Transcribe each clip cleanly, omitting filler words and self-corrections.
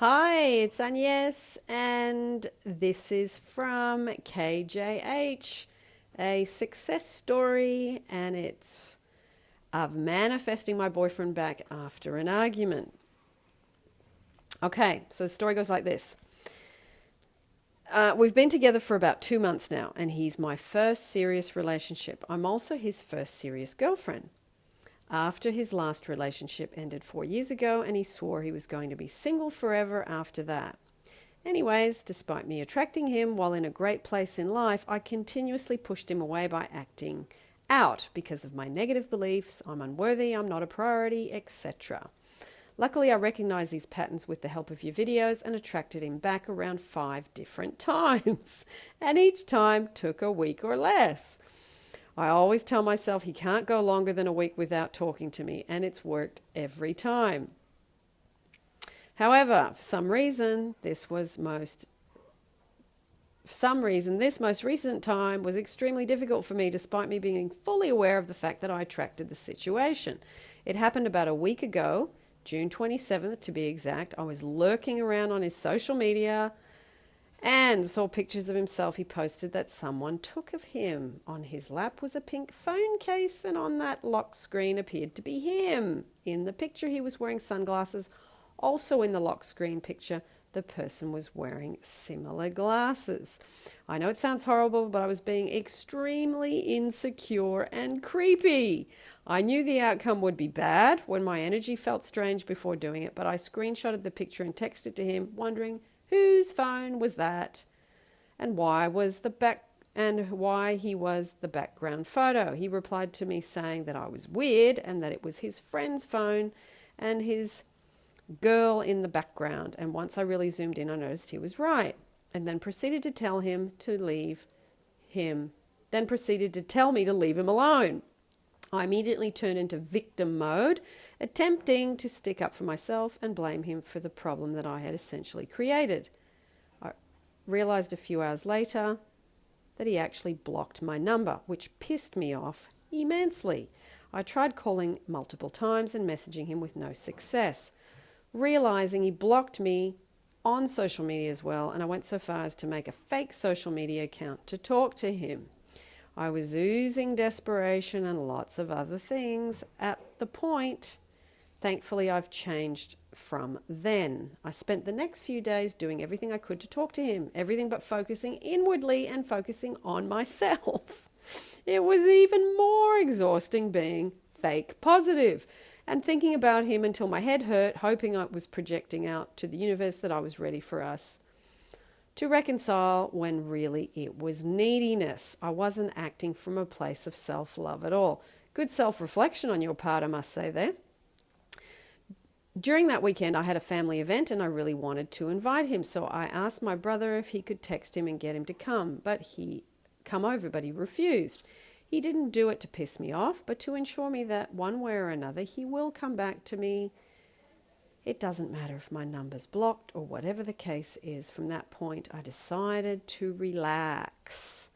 Hi, it's Agnes, and this is from KJH, a success story, and it's of manifesting my boyfriend back after an argument. Okay, so the story goes like this. We've been together for about 2 months now, and he's my first serious relationship. I'm also his first serious girlfriend. After his last relationship ended 4 years ago, and he swore he was going to be single forever after that. Anyways, despite me attracting him while in a great place in life, I continuously pushed him away by acting out because of my negative beliefs. I'm unworthy, I'm not a priority, etc. Luckily, I recognized these patterns with the help of your videos and attracted him back around 5 different times, and each time took a week or less. I always tell myself he can't go longer than a week without talking to me, and it's worked every time. However, for some reason, this most recent time was extremely difficult for me, despite me being fully aware of the fact that I attracted the situation. It happened about a week ago, June 27th to be exact. I was lurking around on his social media and saw pictures of himself he posted that someone took of him. On his lap was a pink phone case, and on that lock screen appeared to be him. In the picture, he was wearing sunglasses. Also in the lock screen picture, the person was wearing similar glasses. I know it sounds horrible, but I was being extremely insecure and creepy. I knew the outcome would be bad when my energy felt strange before doing it, but I screenshotted the picture and texted to him, wondering whose phone was that and why he was the background photo. He replied to me saying that I was weird and that it was his friend's phone and his girl in the background. And once I really zoomed in, I noticed he was right, and then proceeded to tell me to leave him alone. I immediately turned into victim mode, attempting to stick up for myself and blame him for the problem that I had essentially created. I realized a few hours later that he actually blocked my number, which pissed me off immensely. I tried calling multiple times and messaging him with no success. Realizing he blocked me on social media as well, and I went so far as to make a fake social media account to talk to him. I was oozing desperation and lots of other things at the point. Thankfully, I've changed from then. I spent the next few days doing everything I could to talk to him, everything but focusing inwardly and focusing on myself. It was even more exhausting being fake positive and thinking about him until my head hurt, hoping I was projecting out to the universe that I was ready for us to reconcile, when really it was neediness. I wasn't acting from a place of self-love at all. Good self-reflection on your part, I must say there. During that weekend, I had a family event and I really wanted to invite him. So I asked my brother if he could text him and get him to come, but he refused. He didn't do it to piss me off, but to ensure me that one way or another he will come back to me. It doesn't matter if my number's blocked or whatever the case is. From that point, I decided to relax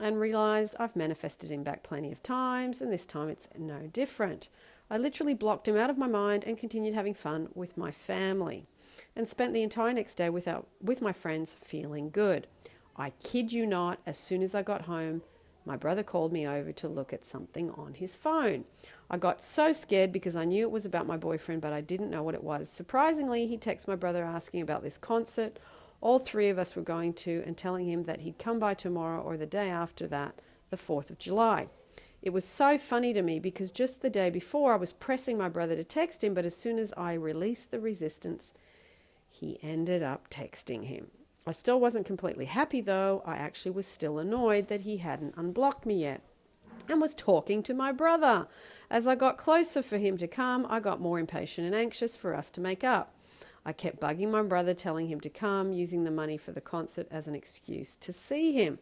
and realized I've manifested him back plenty of times, and this time it's no different. I literally blocked him out of my mind and continued having fun with my family and spent the entire next day with my friends feeling good. I kid you not, as soon as I got home, my brother called me over to look at something on his phone. I got so scared because I knew it was about my boyfriend, but I didn't know what it was. Surprisingly, he texted my brother asking about this concert all 3 of us were going to, and telling him that he'd come by tomorrow or the day after that, the 4th of July. It was so funny to me because just the day before I was pressing my brother to text him, but as soon as I released the resistance, he ended up texting him. I still wasn't completely happy though. I actually was still annoyed that he hadn't unblocked me yet and was talking to my brother. As I got closer for him to come, I got more impatient and anxious for us to make up. I kept bugging my brother, telling him to come, using the money for the concert as an excuse to see him,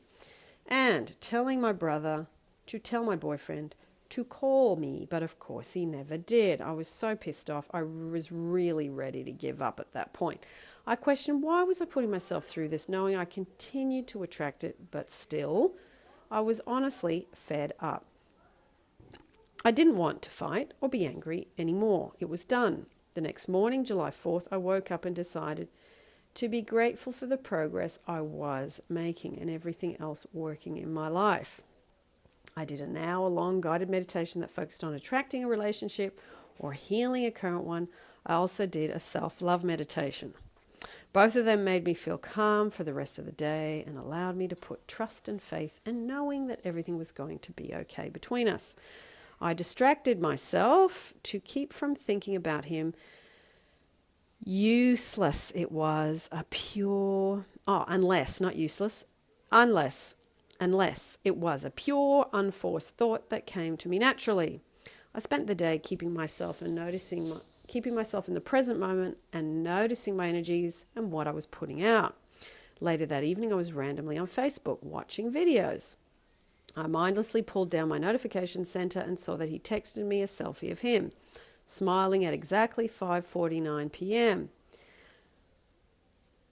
and telling my brother to tell my boyfriend to call me, but of course he never did. I was so pissed off. I was really ready to give up at that point. I questioned, why was I putting myself through this, knowing I continued to attract it, but still, I was honestly fed up. I didn't want to fight or be angry anymore. It was done. The next morning, July 4th, I woke up and decided to be grateful for the progress I was making and everything else working in my life. I did an hour-long guided meditation that focused on attracting a relationship or healing a current one. I also did a self-love meditation. Both of them made me feel calm for the rest of the day and allowed me to put trust and faith and knowing that everything was going to be okay between us. I distracted myself to keep from thinking about him. Useless it was a pure, unless it was a pure, unforced thought that came to me naturally. I spent the day keeping myself in the present moment and noticing my energies and what I was putting out. Later that evening, I was randomly on Facebook watching videos. I mindlessly pulled down my notification center and saw that he texted me a selfie of him, smiling at exactly 5:49 p.m.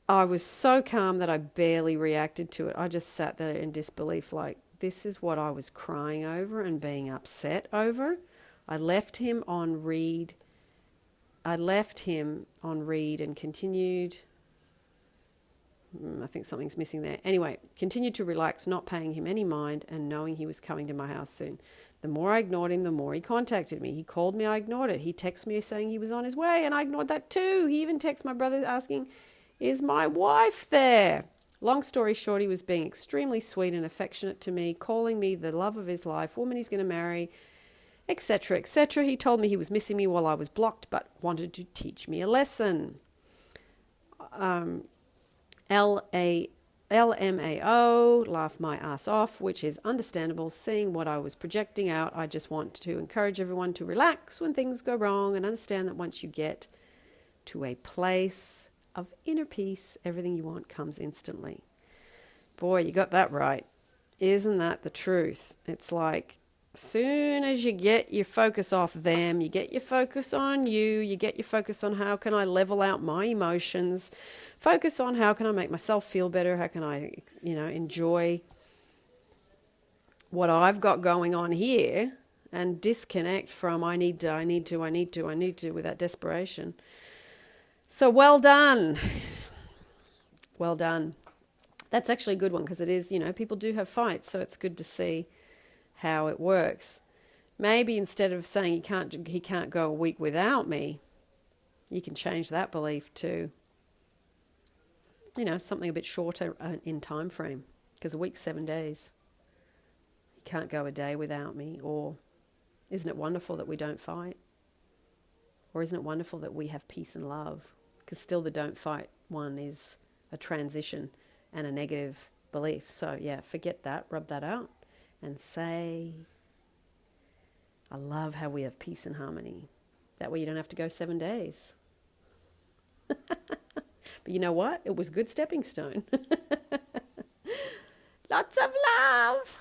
I was so calm that I barely reacted to it. I just sat there in disbelief, like, this is what I was crying over and being upset over. I left him on read and continued. I think something's missing there. Anyway, continued to relax, not paying him any mind and knowing he was coming to my house soon. The more I ignored him, the more he contacted me. He called me, I ignored it. He texted me saying he was on his way, and I ignored that too. He even texted my brother asking, "Is my wife there?" Long story short, he was being extremely sweet and affectionate to me, calling me the love of his life, woman he's going to marry, etc., etc. He told me he was missing me while I was blocked, but wanted to teach me a lesson. LMAO, laugh my ass off, which is understandable. Seeing what I was projecting out, I just want to encourage everyone to relax when things go wrong and understand that once you get to a place of inner peace, everything you want comes instantly. Boy, you got that right. Isn't that the truth? It's like, soon as you get your focus off them, you get your focus on you get your focus on how can I level out my emotions, focus on how can I make myself feel better, how can I, enjoy what I've got going on here and disconnect from I need to with that desperation. So well done. Well done. That's actually a good one because it is, people do have fights, so it's good to see how it works. Maybe instead of saying he can't go a week without me, you can change that belief to, something a bit shorter in time frame, because a week's 7 days. He can't go a day without me. Or isn't it wonderful that we don't fight? Or isn't it wonderful that we have peace and love? Because still the don't fight one is a transition and a negative belief. So yeah, forget that, rub that out. And say, I love how we have peace and harmony. That way you don't have to go 7 days. But you know what? It was a good stepping stone. Lots of love.